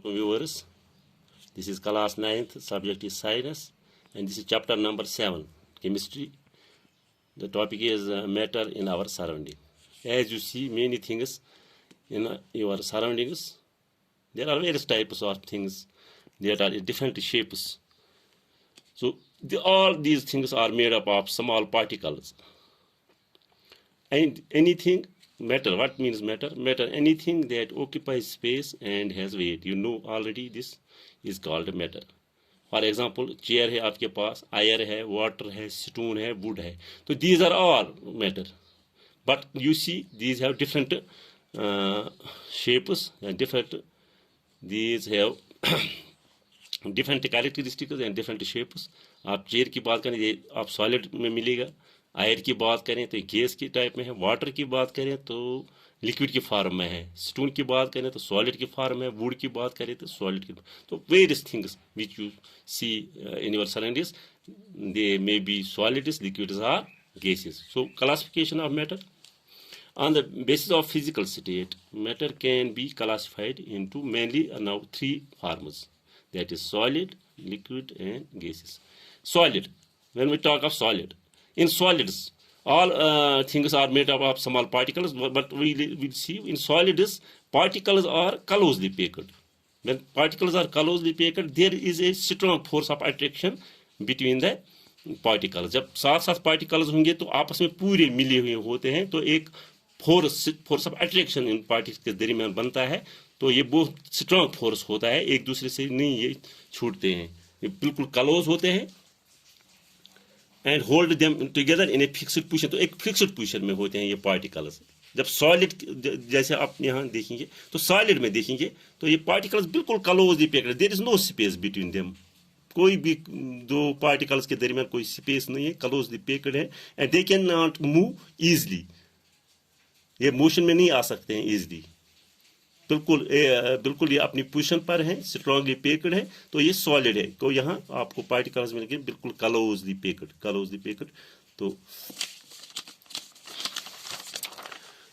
Viewers, this is class 9th, subject is science, and this is chapter number 7, chemistry. The topic is matter in our surrounding. As you see many things in your surroundings, there are various types of things that are in different shapes. So all these things are made up of small particles. And anything, matter, what means matter? Matter, anything that occupies space and has weight. You know already this is called matter. For example, chair है आपके पास, air है, water है, stone है, wood है. So these are all matter. But you see, these have different shapes and these have different characteristics and different shapes. आप chair की बात करें ये आप सॉलिड में मिलेगा, आयर की बात करें तो गैस की टाइप में है, वाटर की बात करें तो लिक्विड की फॉर्म में है, स्टोन की बात करें तो सॉलिड की फॉर्म में है, वुड की बात करें तो सॉलिड की. तो various things which you see in your surroundings, they may be solids, liquids or gases. So classification of matter. On the basis of physical state, matter can be classified into mainly now three forms. That is solid, liquid and gases. Solid, when we talk of solid, in solids, all things are made up of small particles, but we will see in solids, particles are closely packed. When particles are closely packed, there is a strong force of attraction between the particles. जब साथ साथ particles होंगे तो आपस में पूरे मिले हुए होते हैं, तो एक force of attraction in particles के दरमियान बनता है. तो ये बहुत स्ट्रांग फोर्स होता है, एक दूसरे से नहीं ये छूटते हैं, ये बिल्कुल क्लोज होते हैं. And hold them together in a fixed position. तो एक फिक्स्ड पोजीशन में होते हैं ये पार्टिकल्स. जब सॉलिड, जैसे आप यहाँ देखेंगे तो सॉलिड में देखेंगे तो ये पार्टिकल्स बिल्कुल closely packed, there is no space between them. कोई भी दो पार्टिकल्स के दरमियान कोई स्पेस नहीं है, क्लोजली पैक्ड है. And they can not move easily, ये मोशन में नहीं आ सकते हैं इजली. बिल्कुल ये अपनी पोजीशन पर है, स्ट्रांगली पैक्ड है. तो ये सॉलिड है. तो यहाँ आपको पार्टिकल्स मिलेंगे बिल्कुल क्लोजली पैक्ड. तो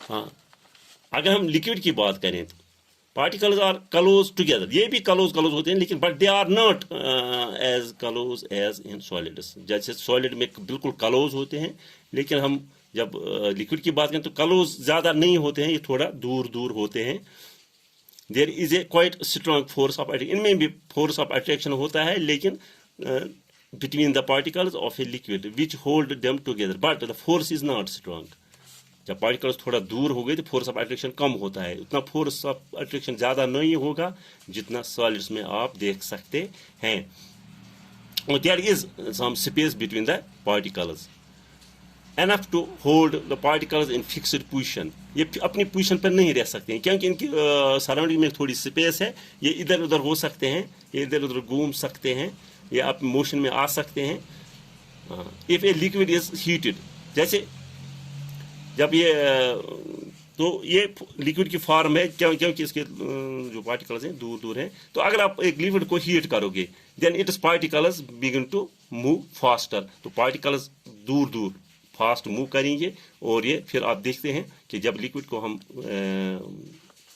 हाँ, अगर हम लिक्विड की बात करें तो पार्टिकल्स आर क्लोज टुगेदर, ये भी क्लोज होते हैं, लेकिन but they are not as close as in solids. जैसे सॉलिड में बिल्कुल क्लोज होते हैं, लेकिन हम जब लिक्विड की बात करें तो क्लोज ज्यादा नहीं होते हैं, ये थोड़ा दूर होते हैं. There is a quite strong force of attraction, इनमें भी फोर्स ऑफ अट्रैक्शन होता है, लेकिन between the particles of a liquid which hold them together, but the force is not strong. जब पार्टिकल्स थोड़ा दूर हो गए तो फोर्स ऑफ अट्रैक्शन कम होता है, उतना फोर्स ऑफ अट्रैक्शन ज्यादा नहीं होगा जितना सॉलिड्स में आप देख सकते हैं. और there is some space between the particles enough to hold the particles in fixed position. ये अपनी पोजीशन पर नहीं रह सकते हैं क्योंकि इनकी सराउंडिंग में थोड़ी स्पेस है. ये इधर उधर हो सकते हैं, ये इधर उधर घूम सकते हैं, ये आप मोशन में आ सकते हैं. If a liquid is heated, जैसे जब ये तो ये लिक्विड की फॉर्म है क्योंकि इसके जो पार्टिकल्स हैं दूर हैं. तो अगर आप एक लिक्विड को हीट करोगे then its particles begin to move faster. तो पार्टिकल्स दूर फास्ट मूव करेंगे, और ये फिर आप देखते हैं कि जब लिक्विड को हम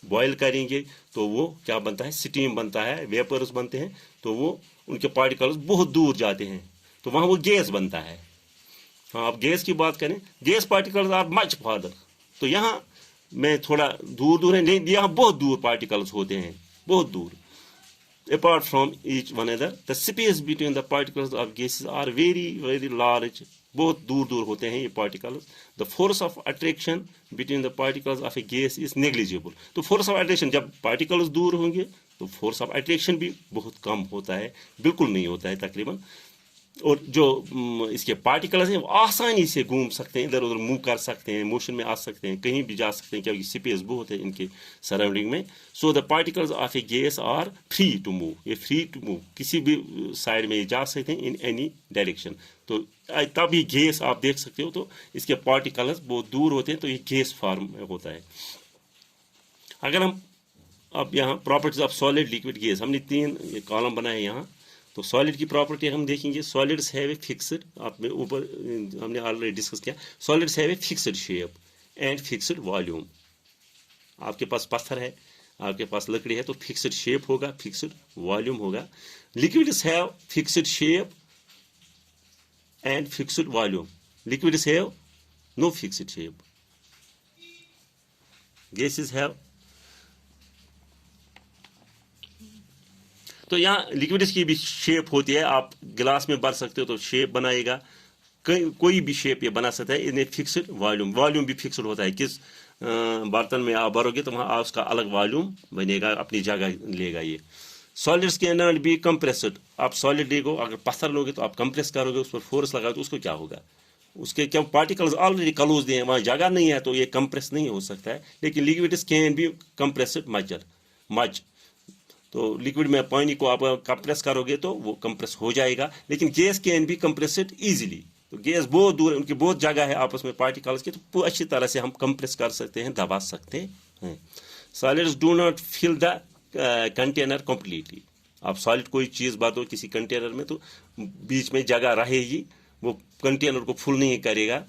बॉयल करेंगे तो वो क्या बनता है, स्टीम बनता है, वेपर्स बनते हैं. तो वो उनके पार्टिकल्स बहुत दूर जाते हैं, तो वहाँ वो गैस बनता है. हाँ, आप गैस की बात करें, gas particles are much farther. तो यहाँ में थोड़ा दूर है, नहीं यहाँ बहुत दूर पार्टिकल्स होते हैं, बहुत दूर. Apart from each one another, the space between the particles of gases are very large. बहुत दूर होते हैं ये particles. The force of attraction between the particles of a gas is negligible. तो force of attraction, जब particles दूर होंगे तो force of attraction भी बहुत कम होता है, बिल्कुल नहीं होता है तकरीबन. और जो इसके पार्टिकल्स हैं वो आसानी से घूम सकते हैं, इधर उधर मूव कर सकते हैं, मोशन में आ सकते हैं, कहीं भी जा सकते हैं क्योंकि स्पेस बहुत है इनके सराउंडिंग में. So the particles of a gas are free to move. ये फ्री टू मूव, किसी भी साइड में जा सकते हैं इन एनी डायरेक्शन. तो तब ये गैस आप देख सकते हो. तो इसके पार्टिकल्स बहुत दूर होते हैं, तो ये गैस फॉर्म में होता है. अगर हम अब यहाँ properties of solid, liquid, gas, हमने 3 कॉलम बनाए यहाँ. तो सॉलिड की प्रॉपर्टी हम देखेंगे. सॉलिड्स हैव ए फिक्स्ड, आप में ऊपर हमने ऑलरेडी डिस्कस किया. Solids have a fixed shape and fixed volume. आपके पास पत्थर है, आपके पास लकड़ी है तो फिक्स्ड शेप होगा, फिक्स्ड वॉल्यूम होगा. Liquids have fixed shape and fixed volume. Liquids have no fixed shape. Gases have. तो यहाँ लिक्विड्स की भी शेप होती है. आप गिलास में भर सकते हो तो शेप बनाएगा, कोई भी शेप ये बना सकता है. इन्हें फिक्स्ड वॉल्यूम, वॉल्यूम भी फिक्स्ड होता है. किस बर्तन में आप भरोगे तो वहाँ उसका अलग वॉल्यूम बनेगा, अपनी जगह लेगा. ये solids can not be compressed. आप सॉलिड देखो, अगर पत्थर लोगे तो आप कंप्रेस करोगे, उस पर फोर्स लगाओगे तो उसको क्या होगा, उसके क्या पार्टिकल्स ऑलरेडी क्लोज हैं, वहाँ जगह नहीं है तो ये कंप्रेस नहीं हो सकता है. लेकिन liquids can be compressed much. तो लिक्विड में पानी को आप कंप्रेस करोगे तो वो कंप्रेस हो जाएगा. लेकिन gas can be compressed easily. तो गैस बहुत दूर है, उनकी बहुत जगह है आपस में पार्टिकल्स की, तो अच्छी तरह से हम कंप्रेस कर सकते हैं, दबा सकते हैं. Solids do not fill the container completely. आप सॉलिड कोई चीज़ भर दो किसी कंटेनर में तो बीच में जगह रहेगी, वो कंटेनर को फुल नहीं करेगा.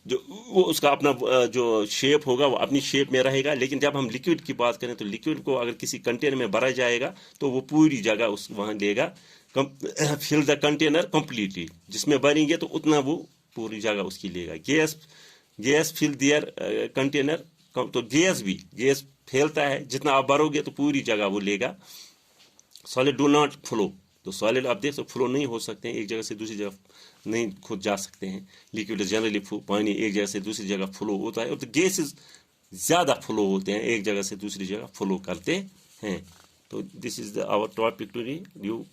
जो वो उसका अपना जो शेप होगा वो अपनी शेप में रहेगा. लेकिन जब हम लिक्विड की बात करें तो लिक्विड को अगर किसी कंटेनर में भरा जाएगा तो वो पूरी जगह उस वहाँ लेगा, फिल द कंटेनर कंप्लीटली. जिसमें भरेंगे तो उतना वो पूरी जगह उसकी लेगा. गैस फिल दियर कंटेनर. तो गैस फैलता है, जितना आप भरोगे तो पूरी जगह वो लेगा. Solid do not flow. तो सॉलिड आप देख सकते फ्लो नहीं हो सकते हैं, एक जगह से दूसरी जगह नहीं खुद जा सकते हैं. लिक्विड जनरली पानी एक जगह से दूसरी जगह फ्लो होता है, और तो गैसेस ज़्यादा फ्लो होते हैं, एक जगह से दूसरी जगह फ्लो करते हैं. तो this is our topic to review.